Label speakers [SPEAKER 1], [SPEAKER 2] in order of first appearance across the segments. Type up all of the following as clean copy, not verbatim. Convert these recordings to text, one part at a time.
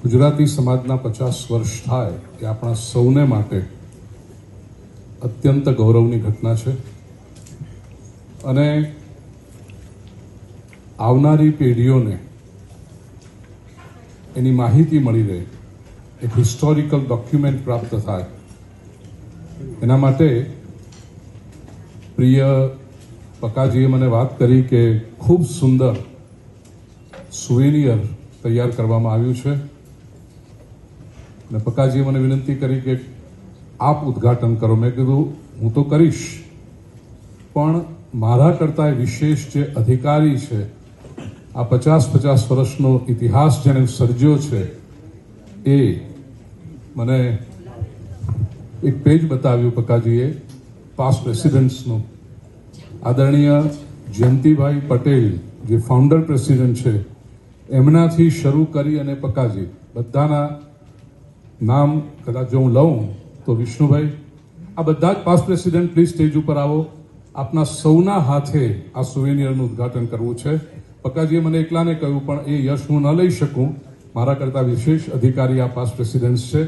[SPEAKER 1] ગુજરાતી સમાજના 50 વર્ષ થાય એ આપણા સૌને માટે અત્યંત ગૌરવની ઘટના છે અને આવનારી પેઢીઓને એની માહિતી મળી રહે, એક હિસ્ટોરિકલ ડોક્યુમેન્ટ પ્રાપ્ત થાય, એના માટે પ્રિય પકાજીએ મને વાત કરી કે ખૂબ સુંદર સુવેનિયર તૈયાર કરવામાં આવ્યું છે અને પકાજીએ મને વિનંતી કરી કે આપ ઉદ્ઘાટન કરો. મેં કીધું હું તો કરીશ, પણ મારા કરતાં વિશેષ જે અધિકારી છે, આ 50 વર્ષનો ઇતિહાસ જેને સર્જ્યો છે, એ મને એક પેજ બતાવ્યું પકાજીએ પાસ્ટ પ્રેસિડેન્ટ્સનું. આદરણીય જયંતિભાઈ પટેલ જે ફાઉન્ડર પ્રેસિડેન્ટ છે, એમનાથી શરૂ કરી અને પકાજી બધાના નામ કદાચ જો હું લઉં તો વિષ્ણુભાઈ, આ બધા જ પાસ્ટ પ્રેસિડેન્ટ પ્લીઝ સ્ટેજ ઉપર આવો. આપના સૌના હાથે આ સુવેનિયરનું ઉદ્ઘાટન કરવું છે. પકાજીએ મને એકલાને કહ્યું, પણ એ યશ હું ન લઈ શકું, મારા કરતા વિશેષ અધિકારી આ પાસ્ટ પ્રેસિડેન્ટ્સ છે.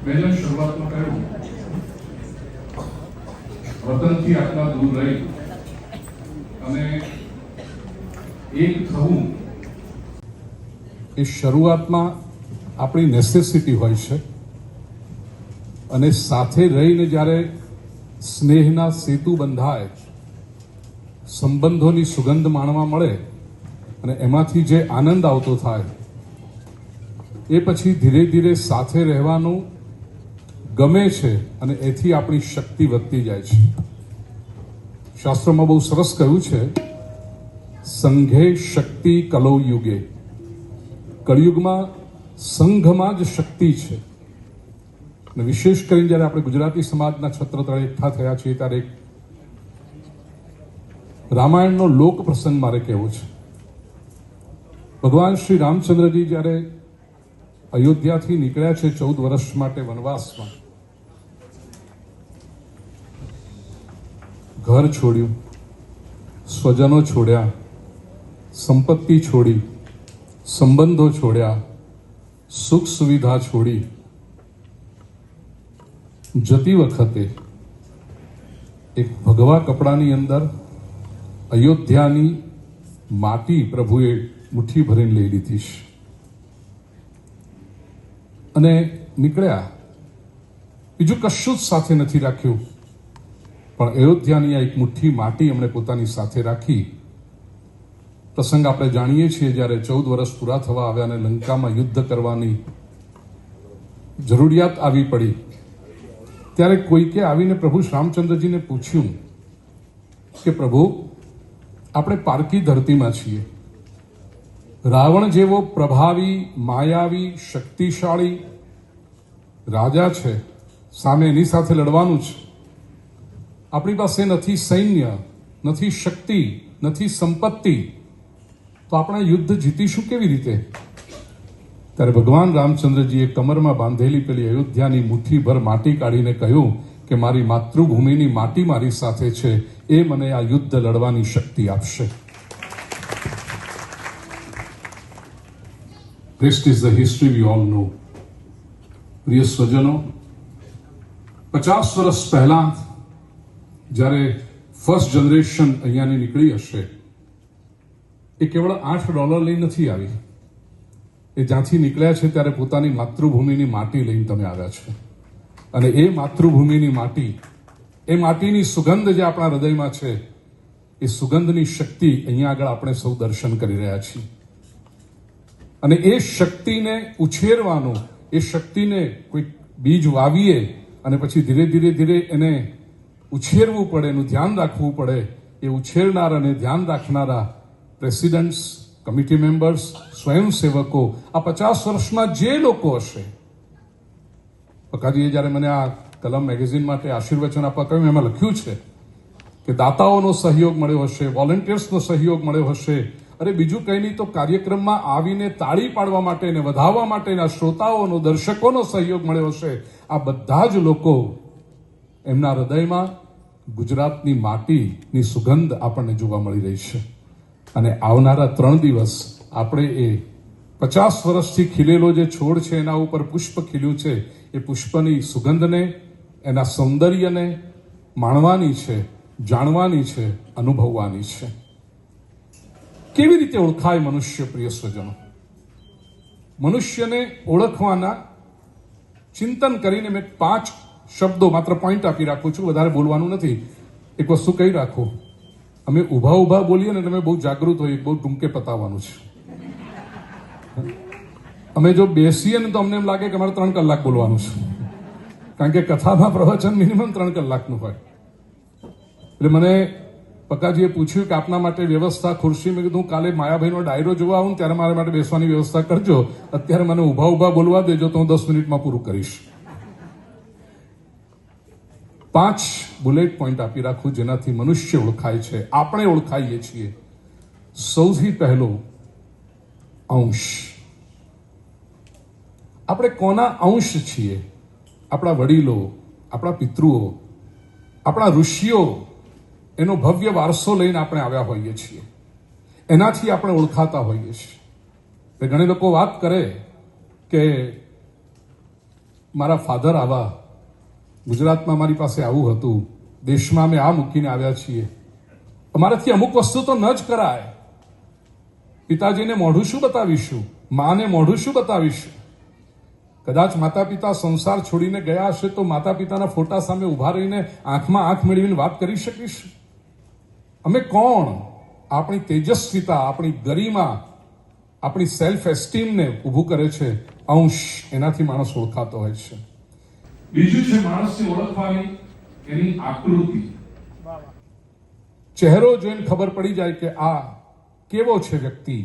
[SPEAKER 1] મેં જેમ શરૂઆતમાં કહ્યું, વતનથી આટલા દૂર રહી અને એક થવું એ શરૂઆતમાં આપણી નેસેસિટી હોય છે અને સાથે રહીને જ્યારે સ્નેહના સેતુ બંધાય, સંબંધોની સુગંધ માણવા મળે અને એમાંથી જે આનંદ આવતો થાય, એ પછી ધીરે ધીરે સાથે રહેવાનું ગમે છે અને એથી આપણી શક્તિ વધતી જાય છે. શાસ્ત્રોમાં બહુ સરસ કહ્યું છે, સંઘે શક્તિ કલૌ યુગે. કળિયુગમાં સંઘમાં જ શક્તિ છે. અને વિશેષ કરીને જ્યારે આપણે ગુજરાતી સમાજના છત્ર તળે એકઠા થયા છીએ ત્યારે એક રામાયણનો લોક પ્રસંગ મારે કહેવો છે. ભગવાન શ્રી રામચંદ્રજી જ્યારે અયોધ્યાથી નીકળ્યા છે 14 વર્ષ માટે વનવાસમાં, ઘર છોડ્યું, સ્વજનો છોડ્યા, સંપત્તિ છોડી, સંબંધો છોડ્યા, સુખ સુવિધા છોડી, જતી વખતે એક ભગવા કપડાની અંદર અયોધ્યાની માટી પ્રભુએ મુઠ્ઠી ભરીને લઈ લીધી છે અને નીકળ્યા. બીજું કશું જ સાથે નથી રાખ્યું, પણ અયોધ્યાની આ એક મુઠ્ઠી માટી એમણે પોતાની સાથે રાખી. પ્રસંગ આપણે જાણીએ છીએ, જ્યારે 14 વર્ષ પૂરા થવા આવ્યા અને લંકામાં યુદ્ધ કરવાની જરૂરિયાત આવી પડી, ત્યારે કોઈકે આવીને પ્રભુ રામચંદ્રજીને પૂછ્યું કે પ્રભુ, આપણે પારકી ધરતીમાં છીએ. રાવણ જેવો પ્રભાવી, માયાવી, શક્તિશાળી રાજા છે, સામે એની સાથે લડવાનું છે. આપણી પાસે નથી સૈન્ય, નથી શક્તિ, નથી સંપત્તિ, તો આપણે યુદ્ધ જીતીશું કેવી રીતે? ત્યારે ભગવાન રામચંદ્રજીએ કમરમાં બાંધેલી પેલી અયોધ્યાની મુઠ્ઠીભર માટી કાઢીને કહ્યું કે મારી માતૃભૂમિની માટી મારી સાથે છે, એ મને આ યુદ્ધ લડવાની શક્તિ આપશે. Rest is the history we all know. પ્રિય સ્વજનો, 50 વર્ષ પહેલા જ્યારે ફર્સ્ટ જનરેશન અહીંયાની નીકળી હશે એ કેવળ $8 લઈ નથી આવી. એ જ્યાંથી નીકળ્યા છે ત્યારે પોતાની માતૃભૂમિની માટી લઈને તમે આવ્યા છે. અને એ માતૃભૂમિની માટી, એ માટીની સુગંધ જે આપણા હૃદયમાં છે, એ સુગંધની શક્તિ અહીંયા આગળ આપણે સૌ દર્શન કરી રહ્યા છીએ. અને એ શક્તિને ઉછેરવાનું, એ શક્તિને કોઈ બીજ વાવીએ અને પછી ધીરે ધીરે ધીરે એને ઉછેરવું પડે, એનું ધ્યાન રાખવું પડે. એ ઉછેરનાર અને ધ્યાન રાખનારા પ્રેસિડેન્ટ્સ, કમિટી મેમ્બર્સ, સ્વયંસેવકો, આ 50 વર્ષમાં જે લોકો હશે. પકાજીએ જ્યારે મને આ કલમ મેગેઝિન માટે આશીર્વચન આપવા કહ્યું, એમાં લખ્યું છે કે દાતાઓનો સહયોગ મળ્યો હશે, વોલેન્ટિયર્સનો સહયોગ મળ્યો હશે. અરે બીજું કંઈ નહીં તો કાર્યક્રમમાં આવીને તાળી પાડવા માટે ને વધાવવા માટેના શ્રોતાઓનો, દર્શકોનો સહયોગ મળ્યો હશે. આ બધા જ લોકો, એમના હૃદયમાં ગુજરાતની માટીની સુગંધ આપણને જોવા મળી રહી છે. અને આવનારા 3 દિવસ આપણે એ 50 વર્ષથી ખીલેલો જે છોડ છે એના ઉપર પુષ્પ ખીલ્યું છે, એ પુષ્પની સુગંધને, એના સૌંદર્યને માણવાની છે, જાણવાની છે, અનુભવવાની છે. કેવી રીતે ઓળખાય મનુષ્ય? પ્રિય સ્વજનો, મનુષ્યને ઓળખવાના ચિંતન કરીને મેં 5 શબ્દો, માત્ર પોઈન્ટ આપી રાખું છું, વધારે બોલવાનું નથી. એક વસ્તુ કહી રાખો, અમે ઊભા બોલીએ ને તમે બહુ જાગૃત હોઈએ, બહુ ટૂંકે પતાવવાનું છે. અમે જો બેસીએ ને તો અમને એમ લાગે કે અમારે 3 કલાક બોલવાનું છે, કારણ કે કથામાં પ્રવચન મિનિમમ 3 કલાકનું હોય. એટલે મને પકાજીએ પૂછ્યું કે આપના માટે વ્યવસ્થા, ખુરશી. મેં કીધું કાલે માયાભાઈનો ડાયરો જોવા આવું ત્યારે મારા માટે બેસવાની વ્યવસ્થા કરજો. અત્યારે મને ઊભા બોલવા દેજો તો હું 10 મિનિટમાં પૂરું કરીશ. 5 બુલેટ પોઈન્ટ આપી રાખું જેનાથી મનુષ્ય ઓળખાય છે, આપણે ઓળખાઈએ છીએ. સૌથી પહેલો, અંશ. આપણે કોના અંશ છીએ? આપણા વડીલો, આપણા પિતૃઓ, આપણા ઋષિઓ, એનો ભવ્ય વારસો લઈને આપણે આવ્યા હોઈએ છીએ. એનાથી આપણે ઓળખાતા હોઈએ છીએ. ઘણી લોકો વાત કરે કે મારા ફાધર આવા, ગુજરાતમાં મારી પાસે આવું હતું, દેશમાં અમે આ મૂકીને આવ્યા છીએ. અમારાથી અમુક વસ્તુ તો ન જ કરાય. પિતાજીને મોઢું શું બતાવીશું? માને મોઢું શું બતાવીશું? કદાચ માતા પિતા સંસાર છોડીને ગયા હશે તો માતા પિતાના ફોટા સામે ઉભા રહીને આંખમાં આંખ મેળવીને વાત કરી શકીશું? અમે કોણ? આપણી તેજસ્વીતા, આપણી ગરિમા, આપણી સેલ્ફ એસ્ટીમને ઊભું કરે છે અંશ. એનાથી માણસ ઓળખાતો હોય છે. બીજું છે માણસને ઓળખવાની એની આકૃતિ. ચહેરો જોઈને ખબર પડી જાય કે આ કેવો છે વ્યક્તિ.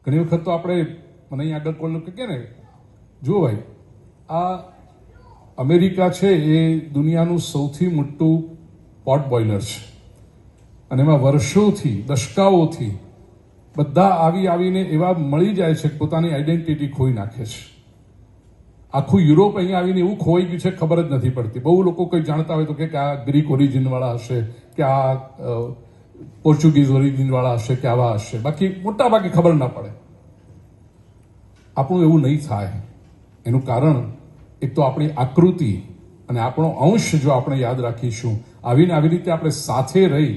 [SPEAKER 1] ઘણી વખત તો આપણે, મને અહીં આગળ કોઈ લોકો કહે ને, જુઓ ભાઈ, આ અમેરિકા છે એ દુનિયાનું સૌથી મોટું પોટ બોઇલર છે. અને એમાં વર્ષોથી, દશકાઓથી બધા આવીને એવા મળી જાય છે કે પોતાની આઈડેન્ટિટી ખોઈ નાખે છે. આખું યુરોપ અહીંયા આવીને એવું ખોઈ ગયું છે, ખબર જ નથી પડતી. બહુ લોકો કોઈ જાણતા હોય તો કે આ ગ્રીક ઓરિજિન વાળા હશે, કે આ પોર્ચુગીઝ ઓરિજિન વાળા હશે, કે આવા હશે. બાકી મોટા ભાગે ખબર ના પડે. આપણું એવું નહીં થાય. એનું કારણ એક તો આપણી આકૃતિ અને આપણો અંશ જો આપણે યાદ રાખીશું, આવીને આવી રીતે આપણે સાથે રહી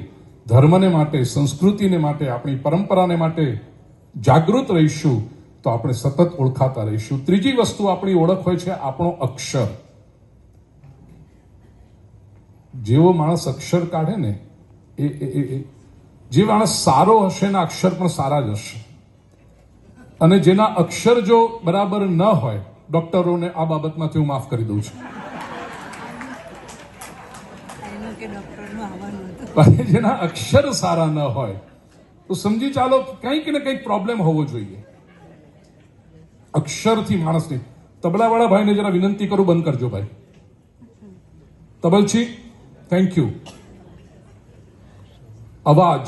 [SPEAKER 1] ધર્મને માટે, સંસ્કૃતિને માટે, આપણી પરંપરાને માટે જાગૃત રહીશું તો આપણે સતત ઓળખાતા રહીશું. ત્રીજી વસ્તુ આપણી ઓળખ હોય છે આપણો અક્ષર. જેવો માણસ અક્ષર કાઢે ને, જે માણસ સારો હશે એના અક્ષર પણ સારા જ હશે. અને જેના અક્ષર જો બરાબર ન હોય, ડોક્ટરોને આ બાબતમાંથી હું માફ કરી દઉં છું, જેના અક્ષર સારા ન હોય તો સમજી ચાલો કંઈક ને કંઈક પ્રોબ્લેમ હોવો જોઈએ. અક્ષરથી માણસની. તબલાવાળા ભાઈને જરા વિનંતી કરું, બંધ કરજો ભાઈ. તબલચી, થેન્ક યુ. અવાજ.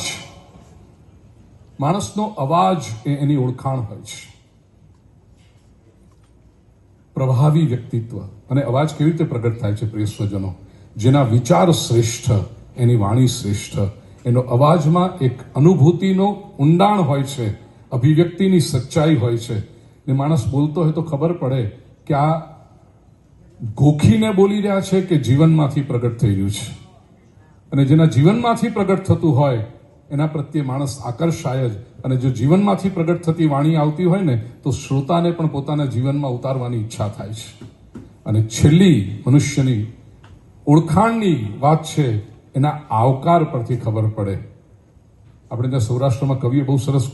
[SPEAKER 1] માણસનો અવાજ એની ઓળખાણ હોય છે. પ્રભાવી વ્યક્તિત્વ. અને અવાજ કેવી રીતે પ્રગટ થાય છે પ્રિય સ્વજનો? જેના વિચાર શ્રેષ્ઠ, એની વાણી શ્રેષ્ઠ. એનો અવાજમાં એક અનુભૂતિનો ઊંડાણ હોય છે, અભિવ્યક્તિની સચ્ચાઈ હોય છે. ને માણસ બોલતો હોય તો ખબર પડે કે આ ગોખીને બોલી રહ્યા છે કે જીવનમાંથી પ્રગટ થઈ રહ્યું છે. અને જેના જીવનમાંથી પ્રગટ થતું હોય એના પ્રત્યે માણસ આકર્ષાય જ. અને જો જીવનમાંથી પ્રગટ થતી વાણી આવતી હોય ને તો શ્રોતાને પણ પોતાના જીવનમાં ઉતારવાની ઈચ્છા થાય છે. અને છેલ્લી મનુષ્યની ઓળખાણની વાત છે એના આવકાર પરથી ખબર પડે. આપણે ત્યાં સૌરાષ્ટ્રમાં કવિએ બહુ સરસ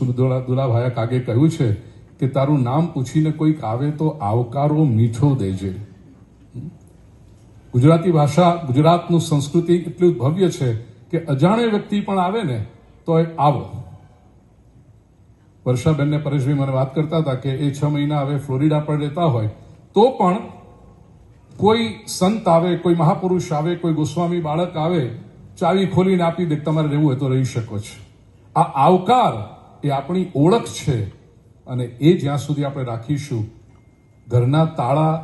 [SPEAKER 1] દુલાભાયા કાગે કહ્યું છે કે તારું નામ પૂછીને કોઈક આવે તો આવકારો મીઠો દેજે. ગુજરાતી ભાષા, ગુજરાતનું સંસ્કૃતિ એટલું ભવ્ય છે કે અજાણે વ્યક્તિ પણ આવે ને તો આવો. વર્ષાબેનને પરેશભાઈ મને વાત કરતા હતા કે એ 6 મહિના હવે ફ્લોરિડા પર રહેતા હોય તો પણ કોઈ સંત આવે, કોઈ મહાપુરુષ આવે, કોઈ ગોસ્વામી બાળક આવે, ચાવી ખોલીને આપી દે, તમારે રહેવું હોય તો રહી શકો છો. આ આવકાર એ આપણી ઓળખ છે અને એ જ્યાં સુધી આપણે રાખીશું. ઘરના તાળા,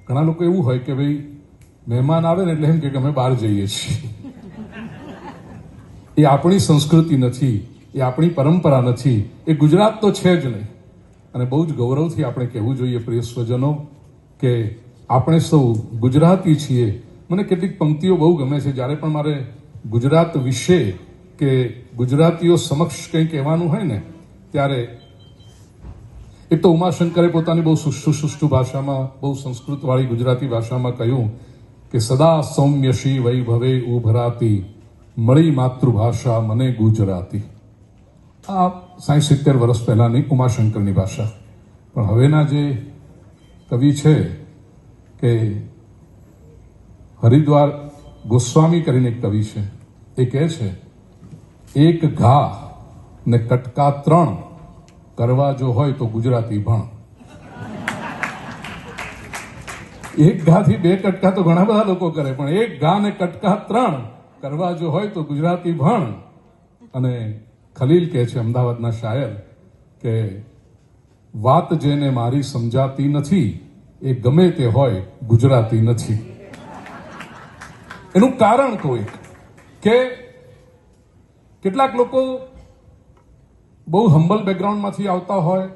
[SPEAKER 1] ઘણા લોકો એવું હોય કે ભાઈ મહેમાન આવે ને એટલે એમ કે અમે બહાર જઈએ છીએ. એ આપણી સંસ્કૃતિ નથી, એ આપણી પરંપરા નથી, એ ગુજરાત તો છે જ નહીં. અને બહુ જ ગૌરવથી આપણે કહેવું જોઈએ પ્રિય સ્વજનો કે આપણે સૌ ગુજરાતી છીએ. મને કેટલીક પંક્તિઓ બહુ ગમે છે. જ્યારે પણ મારે ગુજરાત વિશે કે ગુજરાતીઓ સમક્ષ કંઈ કહેવાનું હોય ને ત્યારે એક તો ઉમાશંકરે પોતાની બહુ સુષ્ઠુ ભાષામાં, બહુ સંસ્કૃતવાળી ગુજરાતી ભાષામાં કહ્યું કે સદા સૌમ્ય શ્રી વૈભવે ઉભરાતી મળી માતૃભાષા મને ગુજરાતી. આ 60-70 વર્ષ પહેલાની ઉમાશંકરની ભાષા. પણ હવેના જે કવિ છે કે હરિદ્વાર ગોસ્વામી કરીને એક કવિ છે, એ કહે છે એક ઘા ને કટકા 3 કરવા જો હોય તો ગુજરાતી ભણ. એક ઘાથી 2 કટકા તો ઘણા બધા લોકો કરે, પણ એક ઘા ને કટકા 3 કરવા જો હોય તો ગુજરાતી ભણ. અને ખલીલ કહે છે, અમદાવાદના શાયર, કે વાત જેને મારી સમજાતી નથી એ ગમે તે હોય ગુજરાતી નથી. એનું કારણ કોઈ કે કેટલાક લોકો બહુ હમ્બલ બેકગ્રાઉન્ડમાંથી આવતા હોય,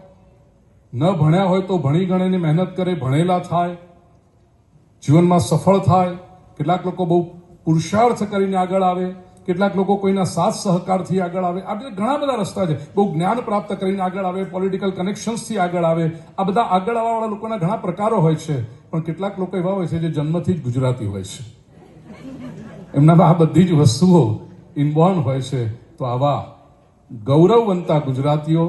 [SPEAKER 1] ન ભણ્યા હોય તો ભણી ગણીને મહેનત કરે, ભણેલા થાય, જીવનમાં સફળ થાય. કેટલાક લોકો બહુ પુરુષાર્થ કરીને આગળ આવે, કેટલાક લોકો કોઈના સાથ સહકારથી આગળ આવે. આ બધા ઘણા બધા રસ્તા છે. બહુ જ્ઞાન પ્રાપ્ત કરીને આગળ આવે, પોલિટિકલ કનેક્શન્સથી આગળ આવે. આ બધા આગળ આવવાવાળા લોકોના ઘણા પ્રકારો હોય છે. પણ કેટલાક લોકો એવા હોય છે જે જન્મથી જ ગુજરાતી હોય છે, એમનામાં આ બધી જ વસ્તુઓ ઇનબોર્ન હોય છે. તો આવા ગૌરવવંતા ગુજરાતીઓ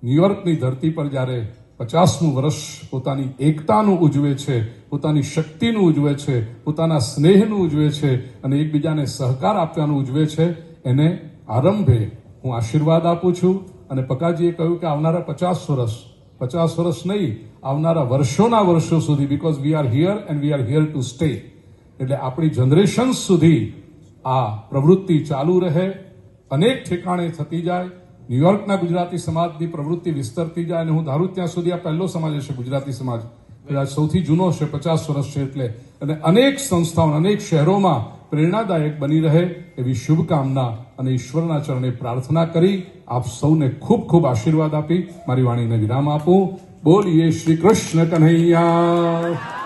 [SPEAKER 1] ન્યુયોર્કની ધરતી પર જ્યારે 50મું વર્ષ પોતાની એકતાનું ઉજવે છે, પોતાની શક્તિનું ઉજવે છે, પોતાના સ્નેહનું ઉજવે છે અને એકબીજાને સહકાર આપવાનું ઉજવે છે, એને આરંભે હું આશીર્વાદ આપું છું. અને પકાજીએ કહ્યું કે આવનારા 50 વર્ષ નહીં, આવનારા વર્ષોના વર્ષો સુધી, because we are here and we are here to stay. એટલે આપણી જનરેશન સુધી આ પ્રવૃત્તિ ચાલુ રહે, અનેક ઠેકાણે થતી જાય, ન્યુયોર્કના ગુજરાતી સમાજની પ્રવૃત્તિ વિસ્તરતી જાય. અને હું ધારું ત્યાં સુધી આ પહેલો સમાજ હશે ગુજરાતી સમાજ, કદાચ સૌથી જૂનો હશે, 50 વર્ષ છે એટલે. અને અનેક સંસ્થાઓ, અનેક શહેરોમાં પ્રેરણાદાયક બની રહે એવી શુભકામના અને ઈશ્વરના ચરણે પ્રાર્થના કરી આપ સૌને ખૂબ ખૂબ આશીર્વાદ આપી મારી વાણીને વિરામ આપું. બોલીએ શ્રી કૃષ્ણ કન્હૈયા.